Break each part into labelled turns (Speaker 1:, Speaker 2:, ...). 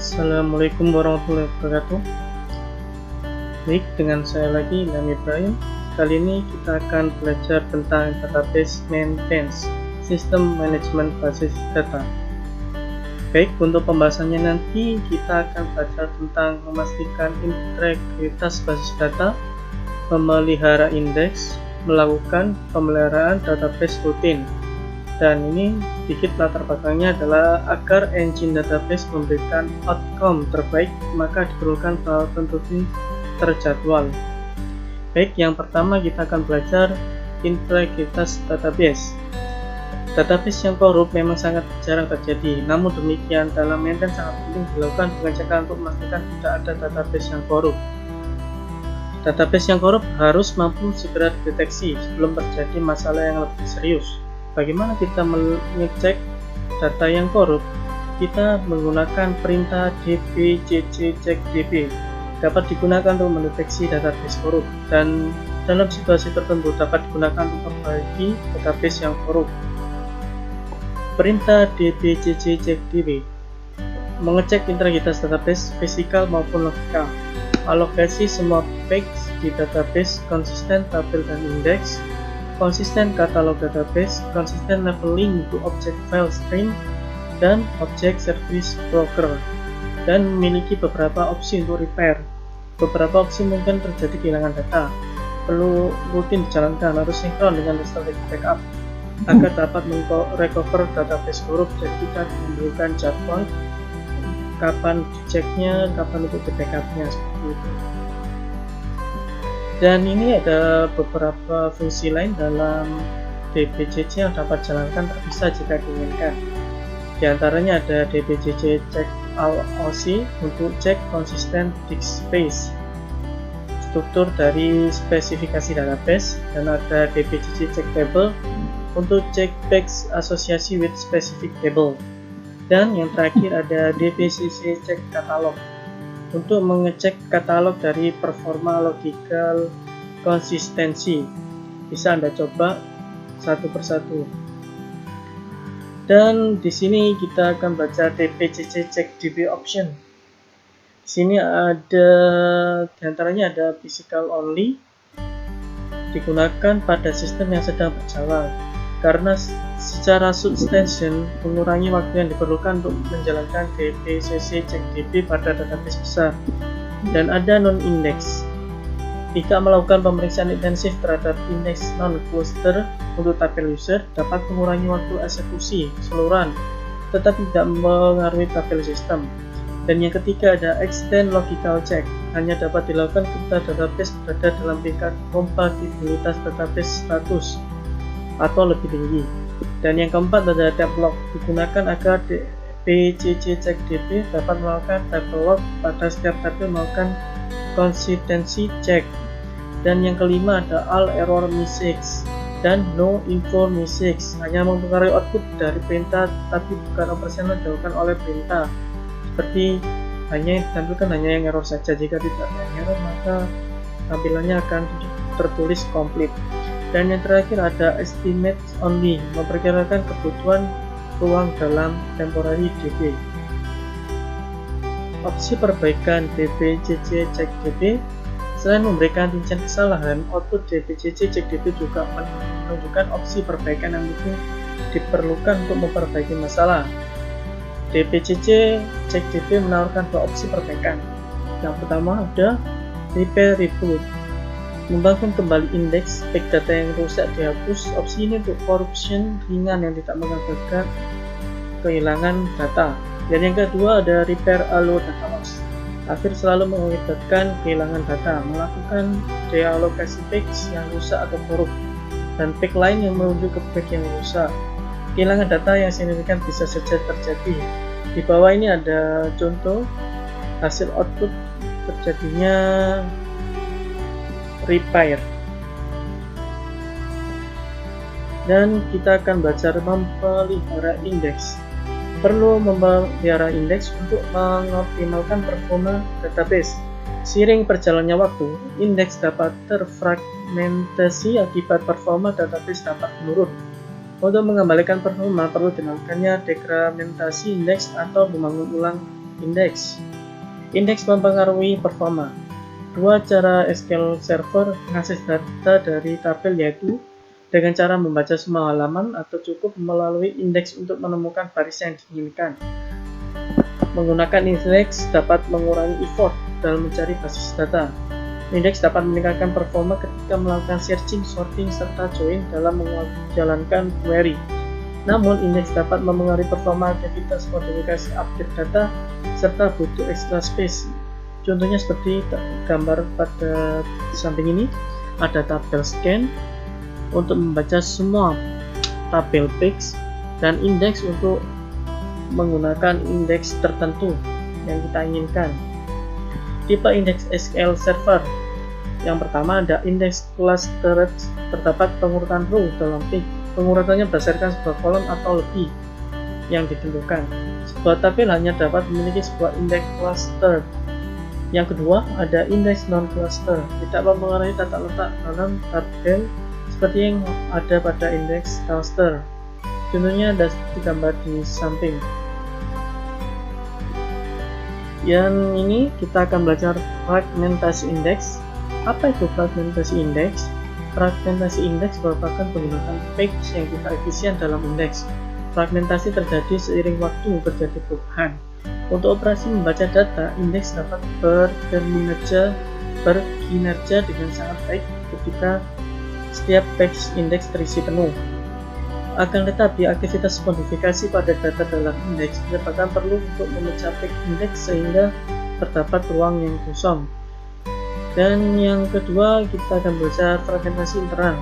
Speaker 1: Assalamualaikum warahmatullahi wabarakatuh. Baik, dengan saya lagi Ilham Ibrahim. Kali ini kita akan belajar tentang database maintenance, sistem manajemen basis data. Baik, untuk pembahasannya nanti kita akan belajar tentang memastikan integritas basis data, memelihara indeks, melakukan pemeliharaan database rutin. Dan ini sedikit latar belakangnya adalah agar engine database memberikan outcome terbaik, maka diperlukan peralatan rutin terjadwal. Baik, yang pertama kita akan belajar integritas database. Database yang korup memang sangat jarang terjadi, namun demikian dalam maintenance sangat penting dilakukan pengecekan untuk memastikan tidak ada database yang korup. Database yang korup harus mampu segera dideteksi sebelum terjadi masalah yang lebih serius. Bagaimana kita mengecek data yang korup? Kita menggunakan perintah dbcc check db. Dapat digunakan untuk mendeteksi database korup dan dalam situasi tertentu dapat digunakan untuk memperbaiki database yang korup. Perintah dbcc check db mengecek integritas database fisikal maupun logikal. Alokasi semua page di database konsisten tabel dan indeks, konsisten katalog database, konsisten labeling untuk object file stream dan object service broker, dan memiliki beberapa opsi untuk repair. Beberapa opsi mungkin terjadi kehilangan data, perlu rutin dijalankan, harus sinkron dengan static backup agar dapat recover database korup. Jadi kita memberikan jadwal kapan diceknya, kapan untuk di backupnya, seperti itu. Dan ini ada beberapa fungsi lain dalam dbcc yang dapat dijalankan terpisah jika diinginkan. Di antaranya ada dbcc check alloc untuk cek konsisten disk space, struktur dari spesifikasi database, dan ada dbcc check table untuk cek page asosiasi with specific table. Dan yang terakhir ada dbcc check katalog untuk mengecek katalog dari performa logical konsistensi. Bisa Anda coba satu persatu. Dan di sini kita akan baca dbcc check db option. Di sini ada diantaranya ada physical only, digunakan pada sistem yang sedang berjalan karena secara substantion mengurangi waktu yang diperlukan untuk menjalankan dbcc check db pada database besar. Dan ada non-index, jika melakukan pemeriksaan intensif terhadap indeks non-cluster untuk tabel user dapat mengurangi waktu eksekusi keseluruhan tetapi tidak mengaruhi tabel sistem. Dan yang ketiga ada extend logical check, hanya dapat dilakukan ketika database berada dalam tingkat kompatibilitas database status atau lebih tinggi. Dan yang keempat ada tab log, digunakan agar dbcc check db dapat melakukan tabel log pada setiap tabel melakukan konsistensi check. Dan yang kelima ada all error misix dan no info misix, hanya mempengaruhi output dari perintah tapi bukan operasional dilakukan oleh perintah, seperti hanya ditampilkan hanya yang error saja. Jika tidak ada yang error maka tampilannya akan tertulis complete. Dan yang terakhir ada estimate only, memperkirakan kebutuhan ruang dalam temporary db. Opsi perbaikan dbcc check db, selain memberikan rincian kesalahan, output dbcc check db juga menunjukkan opsi perbaikan yang mungkin diperlukan untuk memperbaiki masalah. dbcc check db menawarkan dua opsi perbaikan. Yang pertama ada repair reboot, membangun kembali indeks baik data yang rusak dihapus. Opsi ini untuk corruption ringan yang tidak mengakibatkan kehilangan data. Dan yang kedua ada repair allow data loss, hampir selalu mengakibatkan kehilangan data, melakukan dealokasi page yang rusak atau korup dan page lain yang menuju ke page yang rusak. Kehilangan data yang signifikan bisa saja terjadi. Di bawah ini ada contoh hasil output terjadinya repair. Dan kita akan belajar memelihara indeks. Perlu memelihara indeks untuk mengoptimalkan performa database. Seiring berjalannya waktu, indeks dapat terfragmentasi akibat performa database dapat menurun. Untuk mengembalikan performa perlu dilakukannya dekramentasasi indeks atau membangun ulang indeks. Indeks mempengaruhi performa. Dua cara SQL Server mengakses data dari tabel yaitu dengan cara membaca semua halaman atau cukup melalui indeks untuk menemukan baris yang diinginkan. Menggunakan indeks dapat mengurangi effort dalam mencari basis data. Indeks dapat meningkatkan performa ketika melakukan searching, sorting, serta join dalam menjalankan query. Namun, indeks dapat mempengaruhi performa aktivitas modifikasi update data serta butuh extra space. Contohnya seperti gambar pada samping ini, ada tabel scan untuk membaca semua tabel page dan indeks untuk menggunakan indeks tertentu yang kita inginkan. Tipe indeks SQL Server. Yang pertama ada indeks clustered, terdapat pengurutan row dalam page. Pengurutannya berdasarkan sebuah kolom atau lebih yang ditentukan. Sebuah tabel hanya dapat memiliki sebuah indeks cluster. Yang kedua, ada indeks non-cluster, tidak mempengaruhi tata letak dalam tabel seperti yang ada pada indeks cluster. Contohnya ada seperti gambar di samping. Yang ini kita akan belajar fragmentasi indeks. Apa itu fragmentasi indeks? Fragmentasi indeks merupakan penggunaan page yang tidak efisien dalam indeks. Fragmentasi terjadi seiring waktu terjadi perubahan. Untuk operasi membaca data, indeks dapat berkinerja dengan sangat baik ketika setiap page indeks terisi penuh. Akan tetapi, aktivitas modifikasi pada data dalam indeks menyebabkan perlu untuk memecah page indeks sehingga terdapat ruang yang kosong. Dan yang kedua, kita akan belajar fragmentasi internal.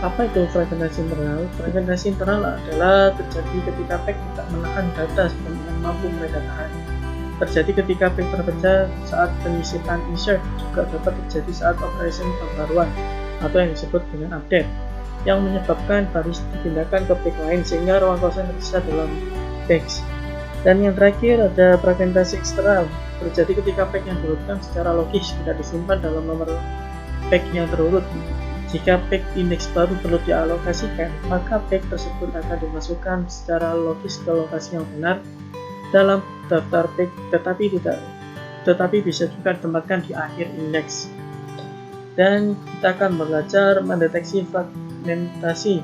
Speaker 1: Apa itu fragmentasi internal? Fragmentasi internal adalah terjadi ketika page tidak menahan data yang mampu mereka tahan. Terjadi ketika page terpecah saat penyisipan insert, juga dapat terjadi saat operation pembaruan atau yang disebut dengan update, yang menyebabkan baris dipindahkan ke page lain sehingga ruang kosong tersisa dalam page. Dan yang terakhir ada fragmentasi eksternal. Terjadi ketika page yang diurutkan secara logis tidak disimpan dalam nomor page yang terurut. Jika page indeks baru perlu dialokasikan, maka page tersebut akan dimasukkan secara logis ke lokasi yang benar dalam daftar page, tetapi bisa juga ditempatkan di akhir indeks. Dan kita akan belajar mendeteksi fragmentasi.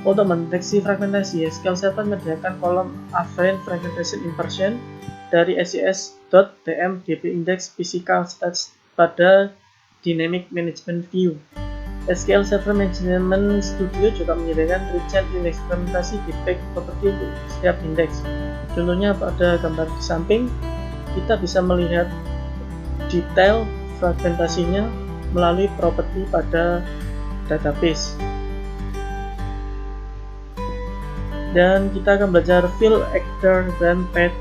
Speaker 1: Untuk mendeteksi fragmentasi, SQL Server menyediakan kolom Affine Fragmentation Inversion dari SES.dm DB Index Physical Stats pada Dynamic Management View. SQL Server Management Studio juga menyediakan rincian indeks fragmentasi di page property untuk setiap indeks. Contohnya pada gambar di samping, kita bisa melihat detail fragmentasinya melalui properti pada database. Dan kita akan belajar fill actor dan path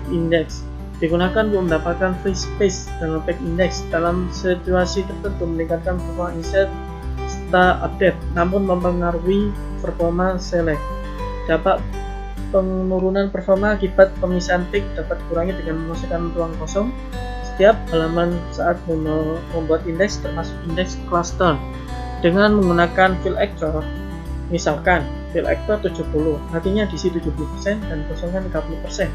Speaker 1: index. Digunakan untuk mendapatkan free space dalam page index dalam situasi tertentu, meningkatkan performa insert serta update, namun mempengaruhi performa select. Dapat penurunan performa akibat pemisahan page dapat dikurangi dengan mengosongkan ruang kosong setiap halaman saat membuat indeks, termasuk indeks cluster, dengan menggunakan fill actor. Misalkan fill actor 70, artinya diisi 70% dan kosongkan 30%.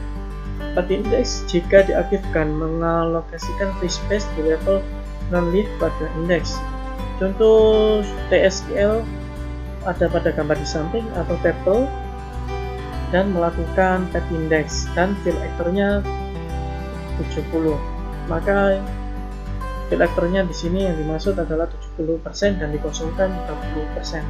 Speaker 1: Path index jika diaktifkan mengalokasikan free space di level non-leaf pada indeks. Contoh TSQL ada pada gambar di samping atau table dan melakukan path index dan fill actor-nya 70. Maka fill actor-nya di sini yang dimaksud adalah 70% dan dikosongkan 30%.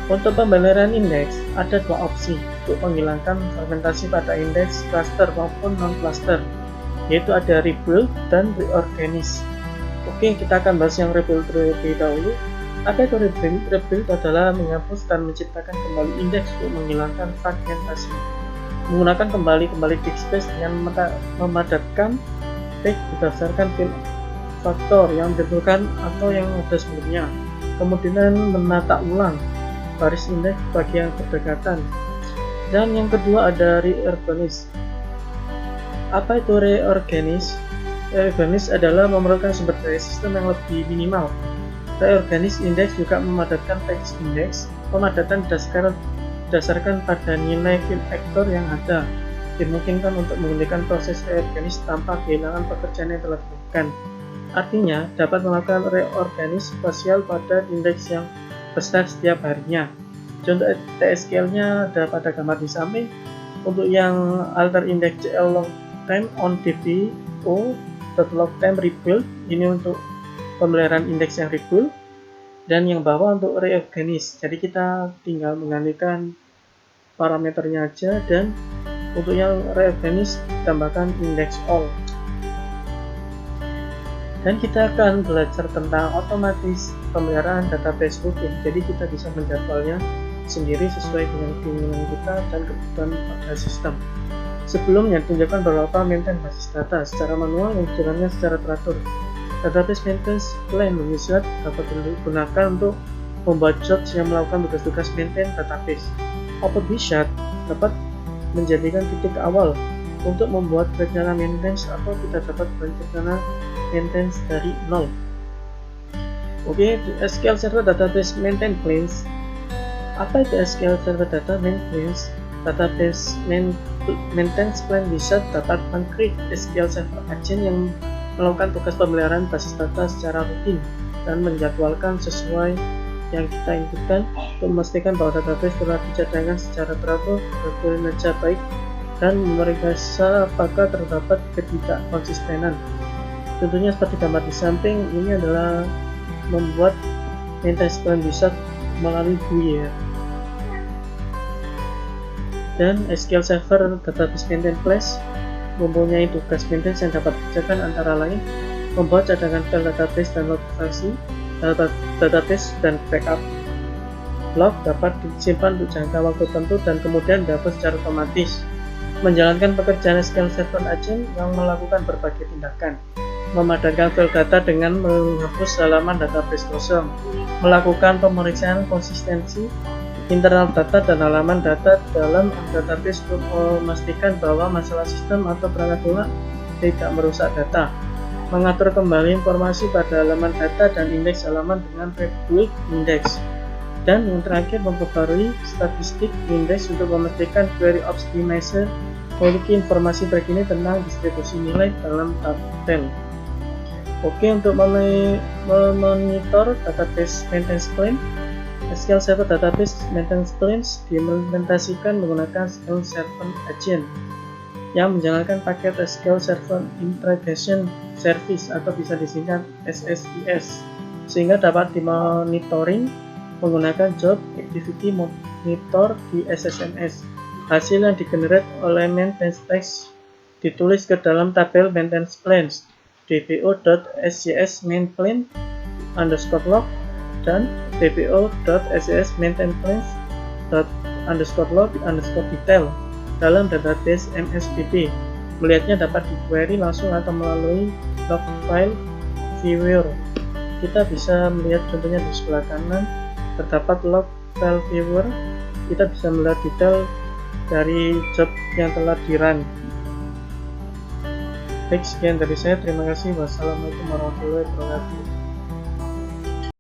Speaker 1: Untuk pembelajaran indeks, ada dua opsi untuk menghilangkan fragmentasi pada indeks cluster maupun non-cluster, yaitu ada rebuild dan reorganize. Oke, kita akan bahas yang rebuild terlebih dahulu. Apa itu rebuild? Rebuild adalah menghapus dan menciptakan kembali indeks untuk menghilangkan fragmentasi. Menggunakan kembali disk space dengan memadatkan page berdasarkan fill faktor yang ditentukan atau yang ada sebelumnya. Kemudian menata ulang baris indeks bagi yang berdekatan. Dan yang kedua ada reorganize. Apa itu reorganize? Reorganize adalah memerlukan sumber daya sistem yang lebih minimal. Reorganize index juga memadatkan text index. Pemadatan didasarkan pada nilai fill actor yang ada. dimungkinkan untuk menghentikan proses reorganis tanpa kehilangan pekerjaan yang telah dilakukan. Artinya, dapat melakukan reorganis spasial pada indeks yang besar setiap harinya. Contoh TSQL-nya ada pada gambar di samping. Untuk yang alter index CL long time on DBO.log time rebuild, ini untuk pemeliharaan indeks yang rebuild, dan yang bawah untuk reorganis. Jadi kita tinggal menggantikan parameternya aja, dan untuk yang reorganis tambahkan index all. Dan kita akan belajar tentang otomatis pemeliharaan database rutin. Jadi kita bisa menjadwalnya sendiri sesuai dengan keinginan kita dan kebutuhan pada sistem. Sebelumnya tunjukkan beberapa maintain basis data secara manual yang jalannya secara teratur. Database maintenance plan wizard dapat digunakan untuk membuat jobs yang melakukan tugas-tugas maintain database. Output wizard dapat menjadikan titik awal untuk membuat rencana maintenance, atau kita dapat berencana maintenance dari nol. Oke, SQL Server Database Maintain Plans. Apa itu SQL Server Data Maintenance? Database Maintenance Plan Wizard dapat meng-create SQL Server Agent yang melakukan tugas pemeliharaan basis data secara rutin dan menjadwalkan sesuai yang kita inputkan untuk memastikan bahwa database telah dicadangkan secara teratur, berkinerja baik, dan memeriksa apakah terdapat ketidakkonsistenan. Contohnya seperti gambar di samping, ini adalah membuat maintenance plan wizard melalui GUI ya. Dan SQL Server Database Maintenance Plans mempunyai tugas maintenance yang dapat dikerjakan antara lain membuat cadangan file database dan log versi database dan backup. Log dapat disimpan untuk jangka waktu tertentu dan kemudian dihapus secara otomatis. Menjalankan pekerjaan SQL Server Agent yang melakukan berbagai tindakan. Memadankan file data dengan menghapus halaman database kosong, melakukan pemeriksaan konsistensi internal data dan halaman data dalam database untuk memastikan bahwa masalah sistem atau perangkat lunak tidak merusak data, mengatur kembali informasi pada halaman data dan indeks halaman dengan rebuild index, dan yang terakhir memperbarui statistik indeks untuk memastikan query optimizer memiliki informasi terkini tentang distribusi nilai dalam tabel. Oke, untuk memonitor database maintenance plan, SQL Server Database Maintenance Plans diimplementasikan menggunakan SQL Server Agent yang menjalankan paket SQL Server Integration Service atau bisa disingkat SSIS, sehingga dapat dimonitoring menggunakan Job Activity Monitor di SSMS. Hasil yang digenerate oleh maintenance text ditulis ke dalam tabel maintenance plans dbo.scs main plan _log dan dbo.scs maintain plans _log _detail dalam database MSDB. Melihatnya dapat di-query langsung atau melalui log file viewer. Kita bisa melihat contohnya di sebelah kanan terdapat log file viewer. Kita bisa melihat detail dari job yang telah di-run. Baik, sekian dari saya. Terima kasih. Wassalamualaikum warahmatullahi wabarakatuh.